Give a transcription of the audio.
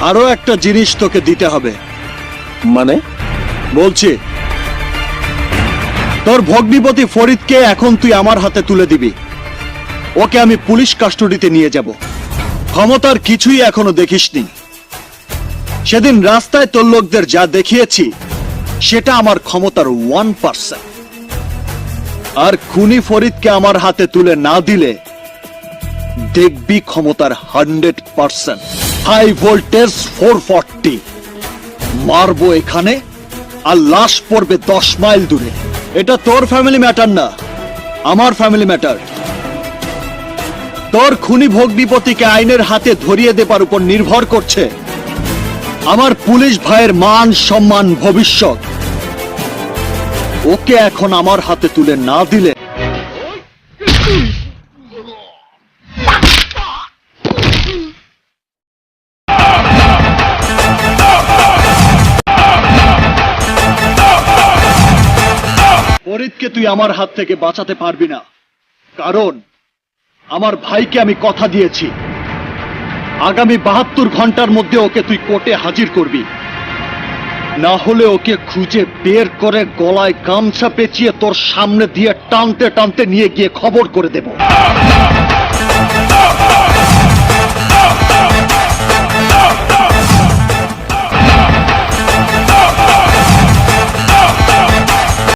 আরো একটা জিনিস তোকে দিতে হবে। মানে? বলছি, তোর ভগ্নিপতি ফরিদকে এখন তুই আমার হাতে তুলে দিবি। ওকে আমি পুলিশ কাস্টডিতে নিয়ে যাব। ক্ষমতার কিছুই এখনো দেখিসনি। সেদিন রাস্তায় তোর লোকদের যা দেখিয়েছি সেটা আমার ক্ষমতার 1%। আর খুনি ফরিদকে আমার হাতে তুলে না দিলে দেখবি ক্ষমতার 100%। হাই ভোল্টেজ 440 মারবো এখানে, আর লাশ পড়বে 10 মাইল দূরে। এটা তোর ফ্যামিলি ম্যাটার না, আমার ফ্যামিলি ম্যাটার। তোর খুনি ভগ্নিপতিকে আইনের হাতে ধরিয়ে দেবার উপর নির্ভর করছে আমার পুলিশ ভাইয়ের মান সম্মান ভবিষ্যৎ। ওকে এখন আমার হাতে তুলে না দিলে ফরিদকে তুই আমার হাত থেকে বাঁচাতে পারবি না। কারণ আমার ভাইকে আমি কথা দিয়েছি আগামী 72 ঘন্টার মধ্যে ওকে তুই কোর্টে হাজির করবি। না হলে ওকে খুঁজে বের করে গলায় গামছা পেঁচিয়ে তোর সামনে দিয়ে টানতে টানতে নিয়ে গিয়ে খবর করে দেব।